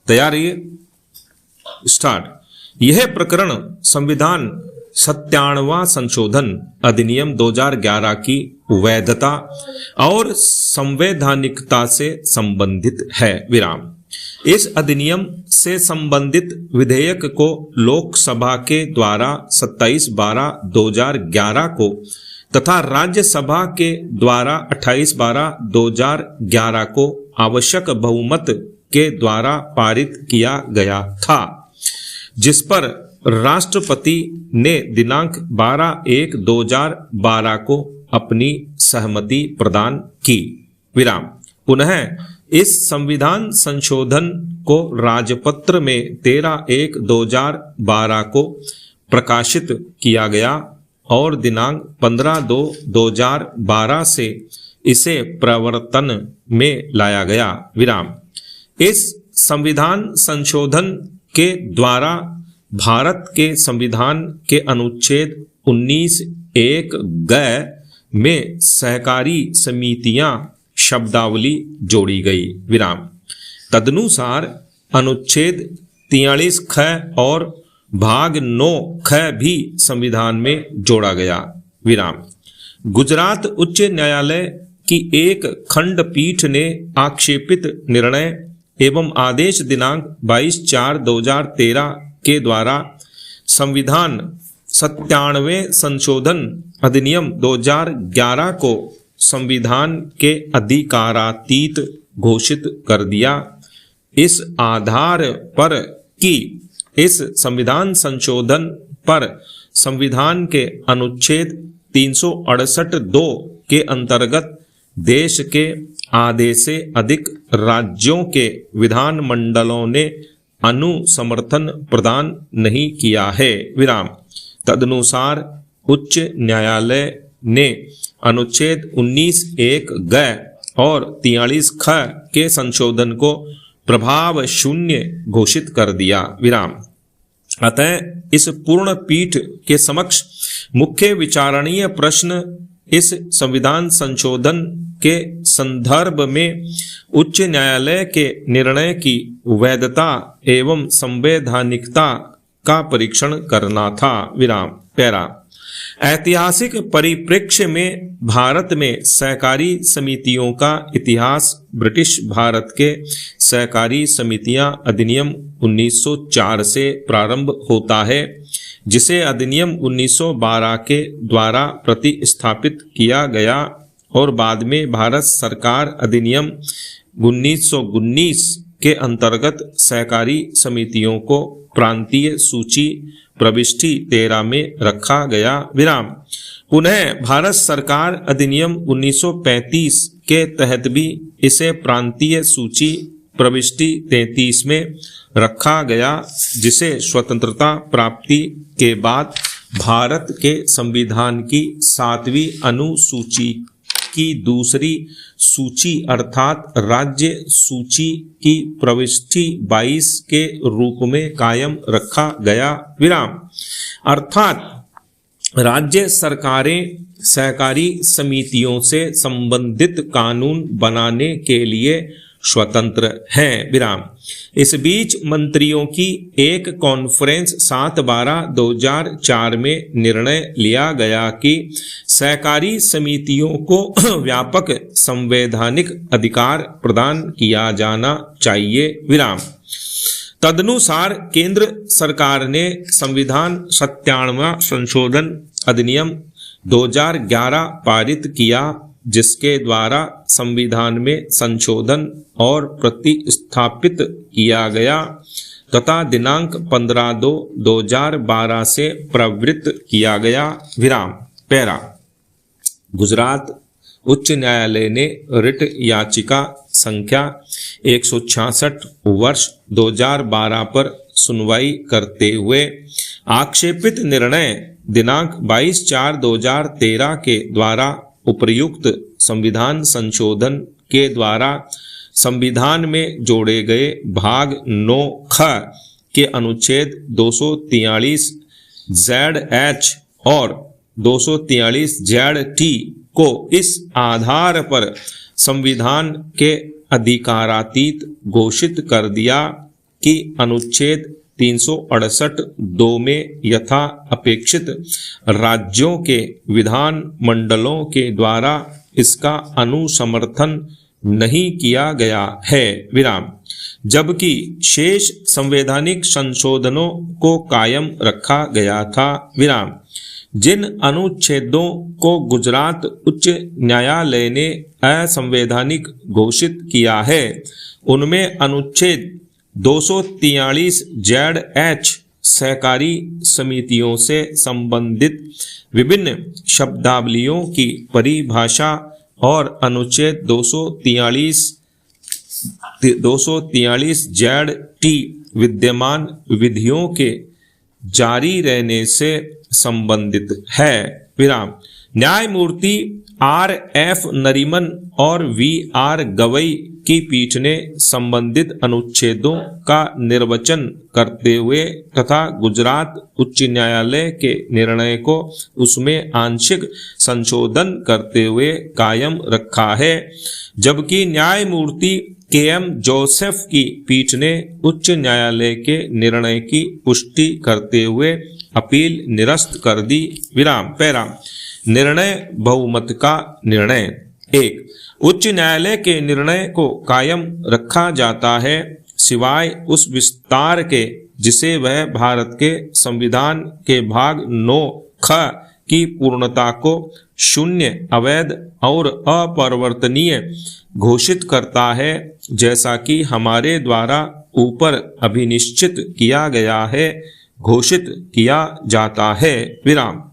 तैयारी स्टार्ट। यह प्रकरण संविधान 97वां संशोधन अधिनियम 2011 की वैधता और संवैधानिकता से संबंधित है। विराम। इस अधिनियम से संबंधित विधेयक को लोकसभा के द्वारा 27/12/2011 को तथा राज्यसभा के द्वारा 28/12/2011 को आवश्यक बहुमत के द्वारा पारित किया गया था, जिस पर राष्ट्रपति ने दिनांक 12/1/2012 को अपनी सहमति प्रदान की। विराम। पुनः इस संविधान संशोधन को राजपत्र में 13/1/2012 को प्रकाशित किया गया और दिनांक 15/2/2012 से इसे प्रवर्तन में लाया गया। विराम। इस संविधान संशोधन के द्वारा भारत के संविधान के अनुच्छेद 19(1)(ग) में सहकारी समितियां शब्दावली जोड़ी गई। विराम। तदनुसार अनुच्छेद 43(ख) और भाग 9(ख) भी संविधान में जोड़ा गया। विराम। गुजरात उच्च न्यायालय की एक खंडपीठ ने आक्षेपित निर्णय एवं आदेश दिनांक 22/4/2013 के द्वारा संविधान 97वें संशोधन अधिनियम 2011 को संविधान के अधिकारातीत घोषित कर दिया। इस आधार पर कि इस संविधान संशोधन पर संविधान के अनुच्छेद 368(2) के अंतर्गत देश के आधे से अधिक राज्यों के विधानमंडलों ने अनुसमर्थन प्रदान नहीं किया है। विराम। तदनुसार उच्च न्यायालय ने अनुच्छेद 19(1)(ग) और 43(ख) के संशोधन को प्रभाव शून्य घोषित कर दिया। विराम। अतः इस पूर्ण पीठ के समक्ष मुख्य विचारणीय प्रश्न इस संविधान संशोधन के संदर्भ में उच्च न्यायालय के निर्णय की वैधता एवं संवैधानिकता का परीक्षण करना था। विराम। पैरा। ऐतिहासिक परिप्रेक्ष्य में भारत में सहकारी समितियों का इतिहास ब्रिटिश भारत के सहकारी समितियां अधिनियम 1904 से प्रारंभ होता है, जिसे अधिनियम 1912 के द्वारा प्रतिस्थापित किया गया और बाद में भारत सरकार अधिनियम 1919 के अंतर्गत सहकारी समितियों को प्रांतीय सूची प्रविष्टि 13 में रखा गया। विराम। पुनः भारत सरकार अधिनियम 1935 के तहत भी इसे प्रांतीय सूची प्रविष्टि 33 में रखा गया, जिसे स्वतंत्रता प्राप्ति के बाद भारत के संविधान की 7वीं अनुसूची की दूसरी सूची अर्थात राज्य सूची की प्रविष्टि 22 के रूप में कायम रखा गया। विराम। अर्थात राज्य सरकारें सहकारी समितियों से संबंधित कानून बनाने के लिए स्वतंत्र हैं। विराम। इस बीच मंत्रियों की एक कॉन्फ्रेंस 7/12/2004 में निर्णय लिया गया कि सहकारी समितियों को व्यापक संवैधानिक अधिकार प्रदान किया जाना चाहिए। विराम। तदनुसार केंद्र सरकार ने संविधान 97वां संशोधन अधिनियम 2011 पारित किया, जिसके द्वारा संविधान में संशोधन और प्रतिस्थापित किया गया तथा दिनांक 15/2/2012 से प्रवृत्त किया गया। विराम। पैरा। गुजरात उच्च न्यायालय ने रिट याचिका संख्या 166 वर्ष 2012 पर सुनवाई करते हुए आक्षेपित निर्णय दिनांक 22/4/2013 के द्वारा उपर्युक्त संविधान संशोधन के द्वारा संविधान में जोड़े गए भाग 9(ख) के अनुच्छेद 243(ZH) और 243(ZT) को इस आधार पर संविधान के अधिकारातीत घोषित कर दिया कि अनुच्छेद 368 2 में यथा अपेक्षित राज्यों के विधान मंडलों के द्वारा इसका अनुसमर्थन नहीं किया गया है विराम, जबकि शेष संवैधानिक संशोधनों को कायम रखा गया था विराम। जिन अनुच्छेदों को गुजरात उच्च न्यायालय ने असंवैधानिक घोषित किया है उनमें अनुच्छेद 243 ZH सहकारी समितियों से संबंधित विभिन्न शब्दावलियों की परिभाषा और अनुच्छेद 243 ZT विद्यमान विधियों के जारी रहने से संबंधित है विराम। न्यायमूर्ति RF नरीमन और VR गवई की पीठ ने संबंधित अनुच्छेदों का निर्वचन करते हुए तथा गुजरात उच्च न्यायालय के निर्णय को उसमें आंशिक संशोधन करते हुए कायम रखा है, जबकि न्यायमूर्ति KM जोसेफ की पीठ ने उच्च न्यायालय के निर्णय की पुष्टि करते हुए अपील निरस्त कर दी विराम। पैरा निर्णय बहुमत का निर्णय। 1. उच्च न्यायालय के निर्णय को कायम रखा जाता है सिवाय उस विस्तार के जिसे वह भारत के संविधान के भाग 9 ख की पूर्णता को शून्य, अवैध और अपरिवर्तनीय घोषित करता है, जैसा कि हमारे द्वारा ऊपर अभिनिश्चित किया गया है, घोषित किया जाता है विराम।